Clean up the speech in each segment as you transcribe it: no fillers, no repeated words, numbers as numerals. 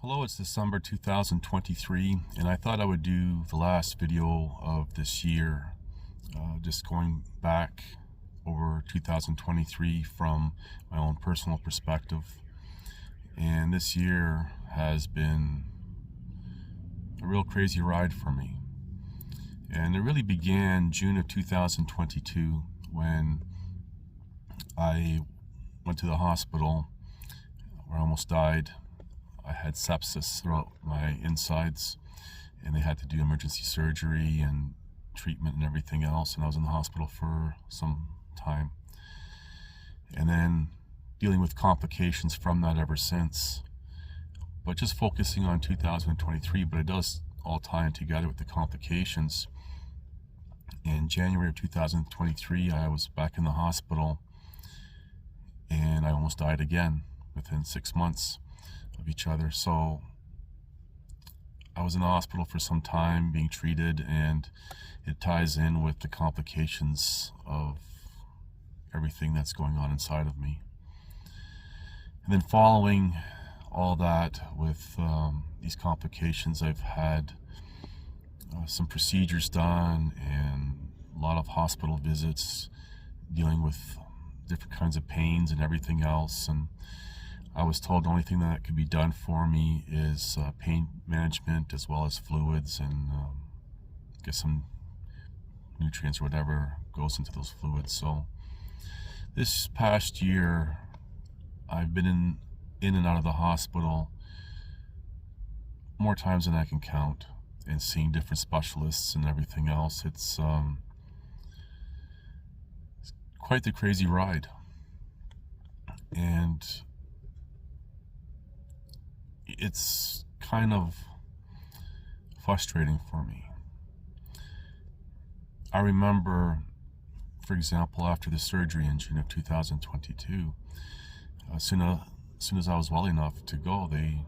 Hello, it's December 2023, and I thought I would do the last video of this year, just going back over 2023 from my own personal perspective. And this year has been a real crazy ride for me. And it really began June of 2022 when I went to the hospital where I almost died. I had sepsis throughout my insides, and they had to do emergency surgery and treatment and everything else, and I was in the hospital for some time. And then dealing with complications from that ever since. But just focusing on 2023, but it does all tie in together with the complications. In January of 2023, I was back in the hospital, and I almost died again within 6 months of each other. So I was in the hospital for some time being treated, and it ties in with the complications of everything that's going on inside of me. And then following all that with these complications, I've had some procedures done and a lot of hospital visits dealing with different kinds of pains and everything else. And I was told the only thing that could be done for me is pain management as well as fluids and get some nutrients or whatever goes into those fluids. So this past year, I've been in and out of the hospital more times than I can count, and seeing different specialists and everything else. It's quite the crazy ride. And it's kind of frustrating for me. I remember, for example, after the surgery in June of 2022, as soon as I was well enough to go, they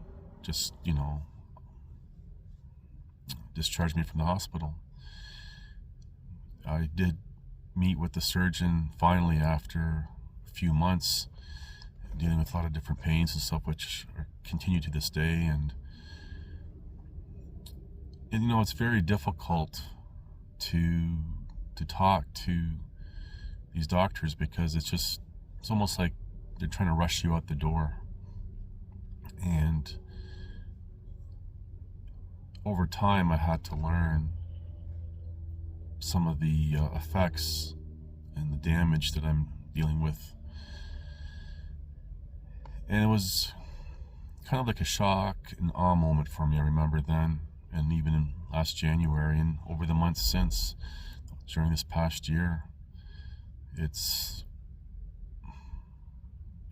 just, discharged me from the hospital. I did meet with the surgeon finally after a few months, dealing with a lot of different pains and stuff, which continue to this day. And it's very difficult to talk to these doctors, because it's almost like they're trying to rush you out the door. And over time, I had to learn some of the effects and the damage that I'm dealing with. And it was kind of like a shock and awe moment for me. I remember then, and even in last January, and over the months since, during this past year,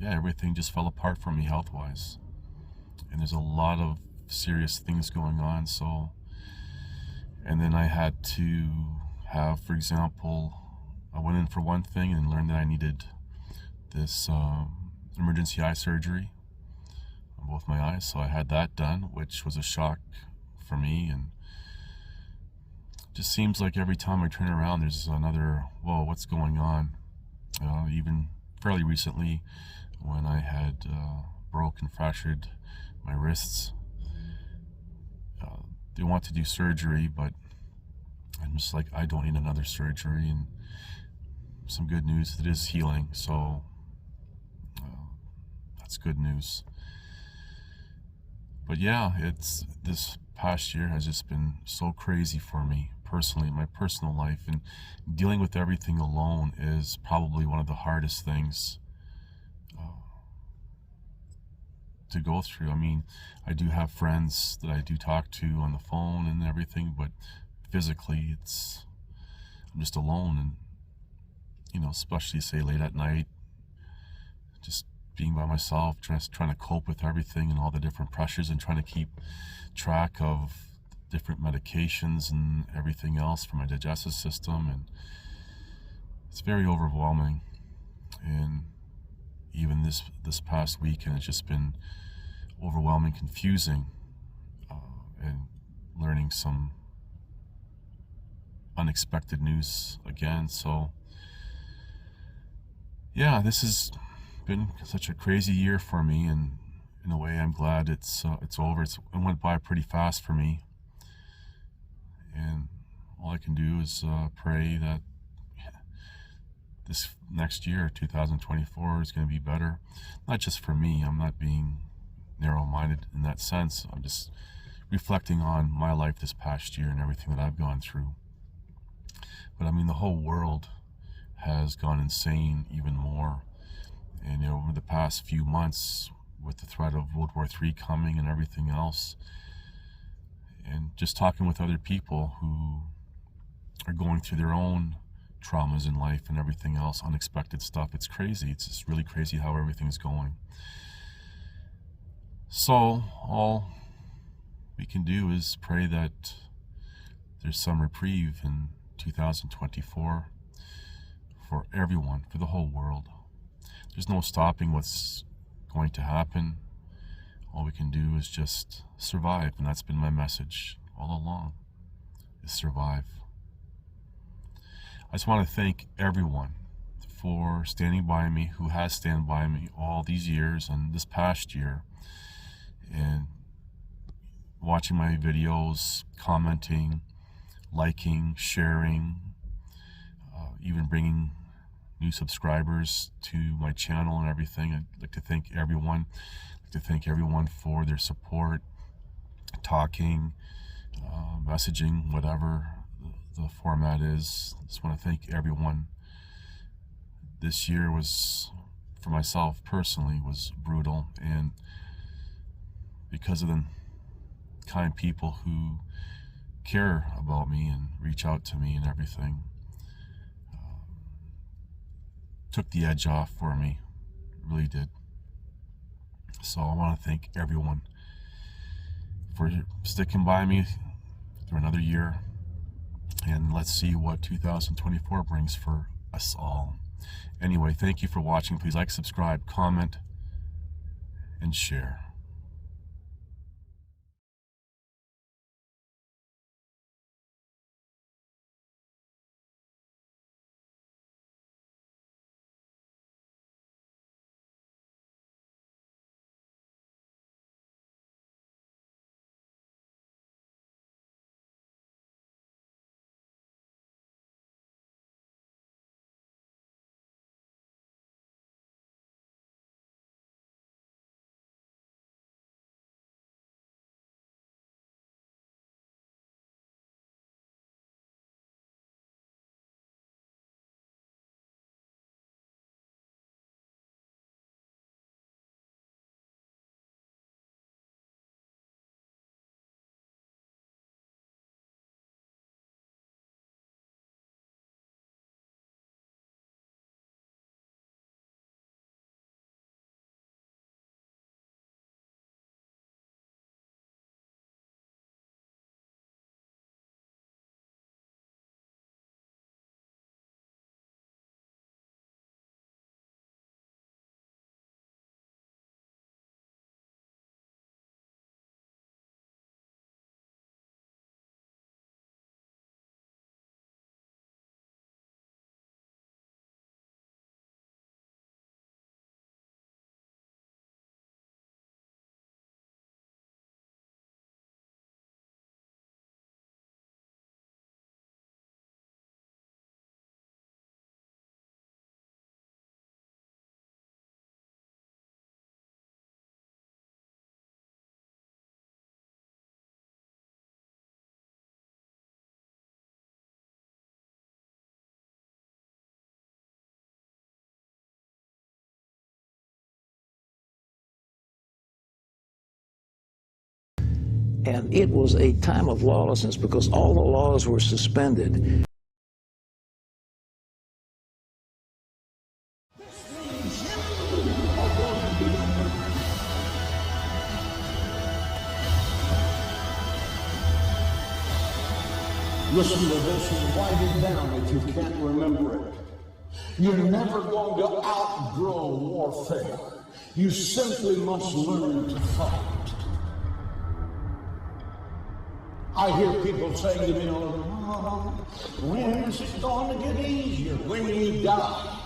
everything just fell apart for me health-wise. And there's a lot of serious things going on. So, and then I had to have, for example, I went in for one thing and learned that I needed this emergency eye surgery on both my eyes. So I had that done, which was a shock for me. And it just seems like every time I turn around, there's another, whoa, what's going on? Even fairly recently, when I had broke and fractured my wrists, they want to do surgery, but I'm just like, I don't need another surgery. And some good news, it is healing, so that's good news. But yeah, this past year has just been so crazy for me personally, in my personal life, and dealing with everything alone is probably one of the hardest things to go through. I mean, I do have friends that I do talk to on the phone and everything, but physically I'm just alone. And especially say late at night, just being by myself, trying to cope with everything and all the different pressures, and trying to keep track of different medications and everything else for my digestive system. And it's very overwhelming. And even this past week, and it's just been overwhelming, confusing, and learning some unexpected news again. So yeah, this has been such a crazy year for me, and in a way I'm glad it's over. It went by pretty fast for me, and all I can do is pray that this next year, 2024, is going to be better. Not just for me. I'm not being narrow-minded in that sense. I'm just reflecting on my life this past year and everything that I've gone through. But I mean, the whole world has gone insane even more. And over the past few months, with the threat of World War III coming and everything else, and just talking with other people who are going through their own traumas in life and everything else, unexpected stuff, it's crazy. It's just really crazy how everything's going. So all we can do is pray that there's some reprieve in 2024 for everyone, for the whole world. There's no stopping what's going to happen. All we can do is just survive, and that's been my message all along, is survive. I just want to thank everyone for standing by me, who has stand by me all these years and this past year, and watching my videos, commenting, liking, sharing, even bringing new subscribers to my channel and everything. I'd like to thank everyone. I'd like to thank everyone for their support, talking, messaging, whatever the format is. I just want to thank everyone. This year was, for myself personally, was brutal, and because of the kind people who care about me and reach out to me and everything, took the edge off for me. It really did. So I want to thank everyone for sticking by me through another year, and let's see what 2024 brings for us all. Anyway, thank you for watching. Please like, subscribe, comment, and share. And it was a time of lawlessness because all the laws were suspended. Listen to this and write it down if you can't remember it. You're never going to outgrow warfare. You simply must learn to fight. I hear people saying to me, oh, when is it going to get easier? When you die.